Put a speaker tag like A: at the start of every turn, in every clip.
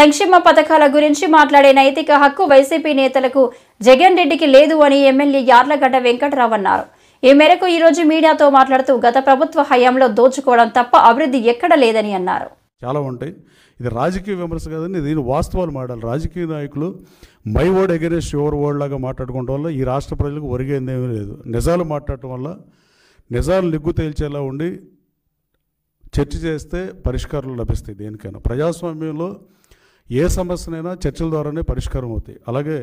A: సంక్షేమ పథకాల గురించి మాట్లాడే నైతిక హక్కు వైసీపీ నేతలకు జగన్ రెడ్డికి లేదు అని ఎమ్మెల్యే యార్లగడ్డ వెంకటరావు అన్నారు. ఈ మేరకు ఈ రోజు మీడియాతో మాట్లాడుతూ గత ప్రభుత్వ హయాంలో దోచుకోవడం తప్ప అభివృద్ధి ఎక్కడ లేదని అన్నారు.
B: చాలా ఉంటాయి. ఇది రాజకీయ విమర్శ కాదని దీని వాస్తవాలు మాట్లాడాలి. రాజకీయ నాయకులు my word against your word లాగా మాట్లాడుకోవడం వల్ల ఈ రాష్ట్ర ప్రజలకు ఒరిగేందేమీ లేదు. నిజాలు మాట్లాడటం వల్ల నిజాలు నిగ్గు తేల్చేలా ఉండి చర్చ చేస్తే పరిష్కారాలు లభిస్తాయి. దేనికైనా ప్రజాస్వామ్యంలో ఏ సమస్యనైనా చర్చల ద్వారానే పరిష్కారం అవుతాయి. అలాగే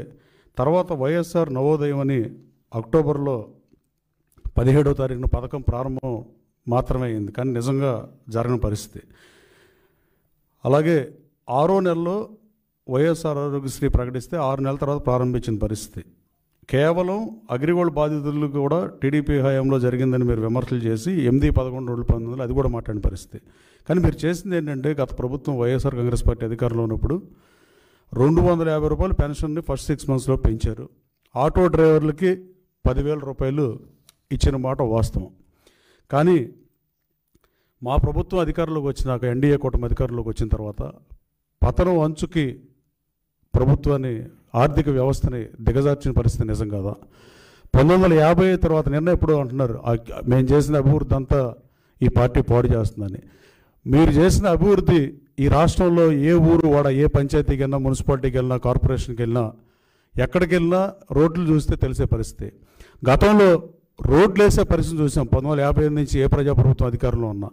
B: తర్వాత వైఎస్ఆర్ నవోదయం అని అక్టోబర్లో 17వ తారీఖున పథకం ప్రారంభం మాత్రమే అయింది, కానీ నిజంగా జరగని పరిస్థితి. అలాగే 6వ నెలలో వైఎస్ఆర్ ఆరోగ్యశ్రీ ప్రకటిస్తే 6 నెలల తర్వాత ప్రారంభించిన పరిస్థితి. కేవలం అగ్రిగోల్డ్ బాధితులు కూడా టీడీపీ హయాంలో జరిగిందని మీరు విమర్శలు చేసి 8/11/2019 అది కూడా మాట్లాడిన పరిస్థితి. కానీ మీరు చేసింది ఏంటంటే గత ప్రభుత్వం వైఎస్ఆర్ కాంగ్రెస్ పార్టీ అధికారంలో ఉన్నప్పుడు 250 రూపాయలు పెన్షన్ని ఫస్ట్ 6 మంత్స్లో పెంచారు. ఆటో డ్రైవర్లకి 10,000 రూపాయలు ఇచ్చిన మాట వాస్తవం. కానీ మా ప్రభుత్వం అధికారంలోకి వచ్చినాక ఎన్డీఏ కూటమి అధికారంలోకి వచ్చిన తర్వాత పతనం అంచుకి ప్రభుత్వాన్ని ఆర్థిక వ్యవస్థని దిగజార్చిన పరిస్థితి నిజం కాదా? 1950 తర్వాత నిన్న ఎప్పుడు అంటున్నారు మేము చేసిన అభివృద్ధి అంతా ఈ పార్టీ పాడు చేస్తుందని. మీరు చేసిన అభివృద్ధి ఈ రాష్ట్రంలో ఏ ఊరు వాడ ఏ పంచాయతీకి వెళ్ళినా మున్సిపాలిటీకి వెళ్ళినా కార్పొరేషన్కి వెళ్ళినా ఎక్కడికి వెళ్ళినా రోడ్లు చూస్తే తెలిసే పరిస్థితి. గతంలో రోడ్లు వేసే పరిస్థితి చూసాం 1958 నుంచి ఏ ప్రజాప్రభుత్వం అధికారంలో ఉన్నా.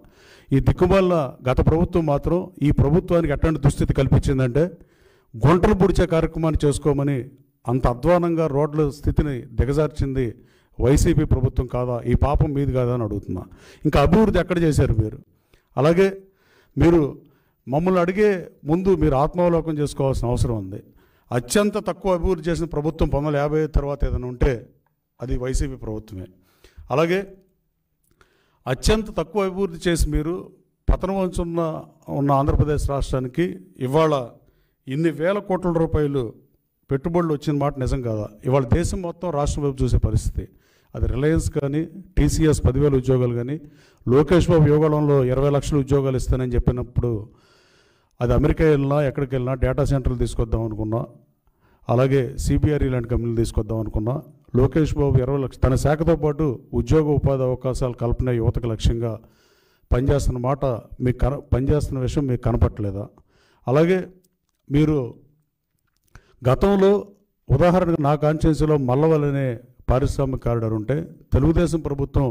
B: ఈ దిక్కుమాల గత ప్రభుత్వం మాత్రం ఈ ప్రభుత్వానికి ఎట్లాంటి దుస్థితి కల్పించిందంటే గుంటలు పుడిచే కార్యక్రమాన్ని చేసుకోమని అంత అధ్వానంగా రోడ్ల స్థితిని దిగజార్చింది వైసీపీ ప్రభుత్వం కాదా? ఈ పాపం మీది కాదా అని అడుగుతున్నా. ఇంకా అభివృద్ధి ఎక్కడ చేశారు మీరు? అలాగే మీరు మమ్మల్ని అడిగే ముందు మీరు ఆత్మావలోకం చేసుకోవాల్సిన అవసరం ఉంది. అత్యంత తక్కువ అభివృద్ధి చేసిన ప్రభుత్వం 1950 తర్వాత ఏదైనా ఉంటే అది వైసీపీ ప్రభుత్వమే. అలాగే అత్యంత తక్కువ అభివృద్ధి చేసి మీరు పతనం ఉన్న ఆంధ్రప్రదేశ్ రాష్ట్రానికి ఇవాళ ఇన్ని వేల కోట్ల రూపాయలు పెట్టుబడులు వచ్చిన మాట నిజం కాదా? ఇవాళ దేశం మొత్తం రాష్ట్రం వైపు చూసే పరిస్థితి. అది రిలయన్స్ కానీ టీసీఎస్ 10,000 ఉద్యోగాలు కానీ లోకేష్ బాబు యోగాలంలో 20 లక్షల ఉద్యోగాలు ఇస్తానని చెప్పినప్పుడు అది అమెరికా వెళ్ళినా ఎక్కడికి వెళ్ళినా డేటా సెంటర్లు తీసుకొద్దాం అనుకున్నా, అలాగే సిబిఆర్ఈ లాంటి కంపెనీలు తీసుకొద్దాం అనుకున్నా. లోకేష్ బాబు 20 లక్షలు తన శాఖతో పాటు ఉద్యోగ ఉపాధి అవకాశాలు కల్పన యువతకు లక్ష్యంగా పనిచేస్తున్న మాట మీకు పనిచేస్తున్న విషయం మీకు కనపట్టలేదా? అలాగే మీరు గతంలో ఉదాహరణకు నా కాన్స్టిట్యున్సీలో మల్లవలనే పారిశ్రామిక కారిడార్ ఉంటే తెలుగుదేశం ప్రభుత్వం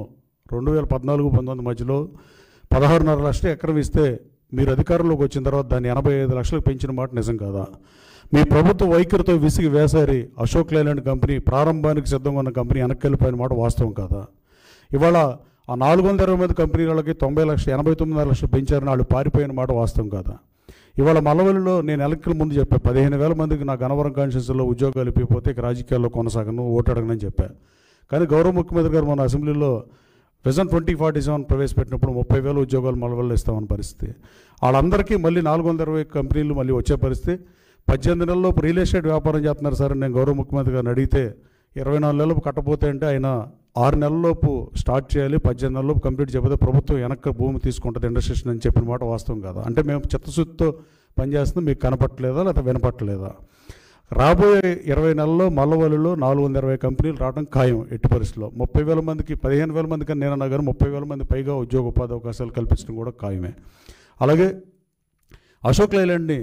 B: 2014-19 మధ్యలో 16.5 లక్షల ఎకరం ఇస్తే మీరు అధికారంలోకి వచ్చిన తర్వాత దాన్ని 85 లక్షలకు పెంచిన మాట నిజం కాదా? మీ ప్రభుత్వ వైఖరితో విసిగి వేసారి అశోక్ లేలాండ్ కంపెనీ ప్రారంభానికి సిద్ధంగా ఉన్న కంపెనీ వెనక్కి వెళ్ళిపోయిన మాట వాస్తవం కాదా? ఇవాళ ఆ 420 మంది కంపెనీలకి 89 లక్షలు పెంచారని వాళ్ళు పారిపోయిన మాట వాస్తవం కాదా? ఇవాళ మల్లవల్లిలో నేను ఎలక్ట్రికల్ ముందు చెప్పా 15,000 మందికి నా గన్నవరం కాన్స్టిట్యున్సీలో ఉద్యోగాలు ఇప్పిపోతే ఇక రాజకీయాల్లో కొనసాగను, ఓటు అడగనని చెప్పా. కానీ గౌరవ ముఖ్యమంత్రి గారు మన అసెంబ్లీలో విజన్ 2047 ప్రవేశపెట్టినప్పుడు 30,000 ఉద్యోగాలు మల్లవల్లిలో ఇస్తామన్న పరిస్థితి. వాళ్ళందరికీ మళ్ళీ 420 కంపెనీలు మళ్ళీ వచ్చే పరిస్థితి. 18 నెలల్లోపు రియల్ ఎస్టేట్ వ్యాపారం చేస్తున్నారు సార్ నేను గౌరవ ముఖ్యమంత్రి గారిని అడిగితే 24 నెలలకు కట్టపోతే అంటే ఆయన 6 నెలల్లోపు స్టార్ట్ చేయాలి, 18 నెలల్లోపు కంప్లీట్ చేయకపోతే ప్రభుత్వం వెనక్కి భూమి తీసుకుంటుంది ఇండస్ట్రేషన్ అని చెప్పిన మాట వాస్తవం కాదా? అంటే మేము చిత్తశుద్ధితో పనిచేస్తున్నాం, మీకు కనపట్టలేదా లేదా వినపట్టలేదా? రాబోయే 20 నెలల్లో మల్లవల్లిలో 420 కంపెనీలు రావడం ఖాయం. ఎట్టి పరిస్థితుల్లో 30,000 మందికి 15,000 మందికి అని నేను అన్నా కానీ 30,000 మంది పైగా ఉద్యోగ ఉపాధి అవకాశాలు కల్పించడం కూడా ఖాయమే. అలాగే అశోక్ లైలాండ్ని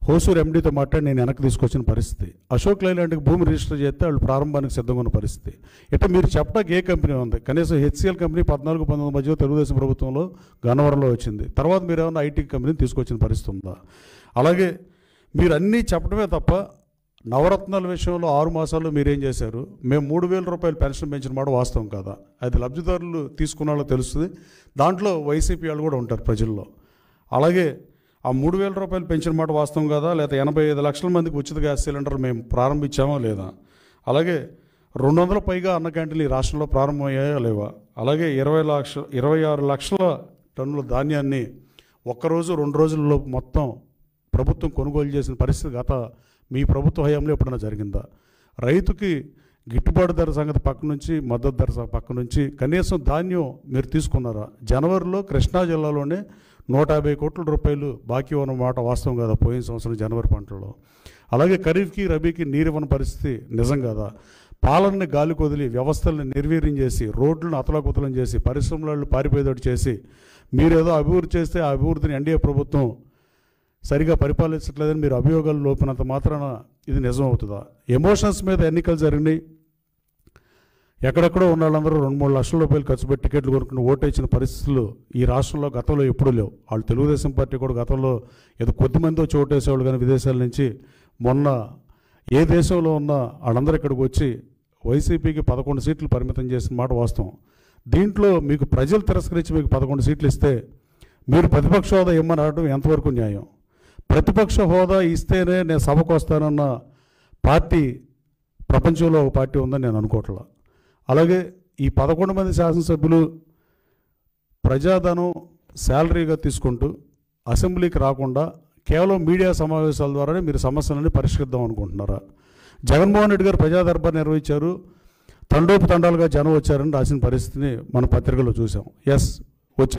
B: హోసూర్ ఎండీతో మాట్లాడి నేను వెనక్కి తీసుకొచ్చిన పరిస్థితి. అశోక్ లైలాండ్కి భూమి రిజిస్టర్ చేస్తే వాళ్ళు ప్రారంభానికి సిద్ధంగా ఉన్న పరిస్థితి. ఇట్లా మీరు చెప్పడానికి ఏ కంపెనీ ఉంది? కనీసం హెచ్సిఎల్ కంపెనీ 14-19 మధ్యలో తెలుగుదేశం ప్రభుత్వంలో గన్నవరంలో వచ్చింది. తర్వాత మీరు ఏమన్నా ఐటీ కంపెనీని తీసుకొచ్చిన పరిస్థితి ఉందా? అలాగే మీరు అన్నీ చెప్పడమే తప్ప నవరత్నాల విషయంలో 6 మాసాల్లో మీరేం చేశారు? మేము 3,000 రూపాయలు పెన్షన్ పెంచిన మాట వాస్తవం కాదా? అది లబ్ధిదారులు తీసుకున్న వాళ్ళకి తెలుస్తుంది. దాంట్లో వైసీపీ వాళ్ళు కూడా ఉంటారు ప్రజల్లో. అలాగే ఆ 3,000 రూపాయలు పెంచిన మాట వాస్తవం కాదా? లేదా 85 లక్షల మందికి ఉచిత గ్యాస్ సిలిండర్ మేము ప్రారంభించామా లేదా? అలాగే 200 పైగా అన్న క్యాంటీన్లు ఈ రాష్ట్రంలో ప్రారంభమయ్యాయా లేవా? అలాగే 26 లక్షల టన్నుల ధాన్యాన్ని ఒక్కరోజు 2 రోజుల్లో మొత్తం ప్రభుత్వం కొనుగోలు చేసిన పరిస్థితి గత మీ ప్రభుత్వ హయాంలో ఎప్పుడైనా జరిగిందా? రైతుకి గిట్టుబాటు ధర సంగతి పక్క నుంచి మద్దతు ధర పక్క నుంచి కనీసం ధాన్యం మీరు తీసుకున్నారా? జనవరిలో కృష్ణా జిల్లాలోనే 150 కోట్ల రూపాయలు బాకీ ఉన్న మాట వాస్తవం కదా పోయిన సంవత్సరం జనవరి పంటలో. అలాగే ఖరీఫ్కి రబీకి నీరివ్వని పరిస్థితి నిజం కదా. పాలనని గాలి కొదిలి వ్యవస్థల్ని నిర్వీర్యం చేసి రోడ్లను అతలాకుతలం చేసి పరిశ్రమలను పారిపోయేటట్టు చేసి మీరేదో అభివృద్ధి చేస్తే ఆ అభివృద్ధిని ఎన్డీఏ ప్రభుత్వం సరిగా పరిపాలించట్లేదని మీరు అభియోగాలు లోపినంత మాత్రాన ఇది నిజం అవుతుందా? ఎమోషన్స్ మీద ఎన్నికలు జరిగినాయి. ఎక్కడెక్కడో ఉన్న వాళ్ళందరూ 2-3 లక్షల రూపాయలు ఖర్చు పెట్టి టికెట్లు కొనుక్కుని ఓటేసిన పరిస్థితులు ఈ రాష్ట్రంలో గతంలో ఎప్పుడూ లేవు. వాళ్ళు తెలుగుదేశం పార్టీ కూడా గతంలో ఏదో కొద్దిమంది వచ్చి ఓటేసేవాళ్ళు, కానీ విదేశాల నుంచి మొన్న ఏ దేశంలో ఉన్నా వాళ్ళందరూ ఇక్కడికి వచ్చి వైసీపీకి 11 సీట్లు పరిమితం చేసిన మాట వాస్తవం. దీంట్లో మీకు ప్రజలు తిరస్కరించి మీకు 11 సీట్లు ఇస్తే మీరు ప్రతిపక్ష హోదా ఇమ్మని అనడం ఎంతవరకు న్యాయం? ప్రతిపక్ష హోదా ఇస్తేనే నేను సభకు వస్తానన్న పార్టీ ప్రపంచంలో ఒక పార్టీ ఉందని నేను అనుకోవట్లా. అలాగే ఈ 11 మంది శాసనసభ్యులు ప్రజాధనం శాలరీగా తీసుకుంటూ అసెంబ్లీకి రాకుండా కేవలం మీడియా సమావేశాల ద్వారానే మీరు సమస్యలని పరిష్కరిద్దాం అనుకుంటున్నారా? జగన్మోహన్ రెడ్డి గారు ప్రజా దర్బార్ నిర్వహించారు, తండోపు తండాలుగా జనం వచ్చారని రాసిన పరిస్థితిని మన పత్రికలో చూసాం. ఎస్, వచ్చి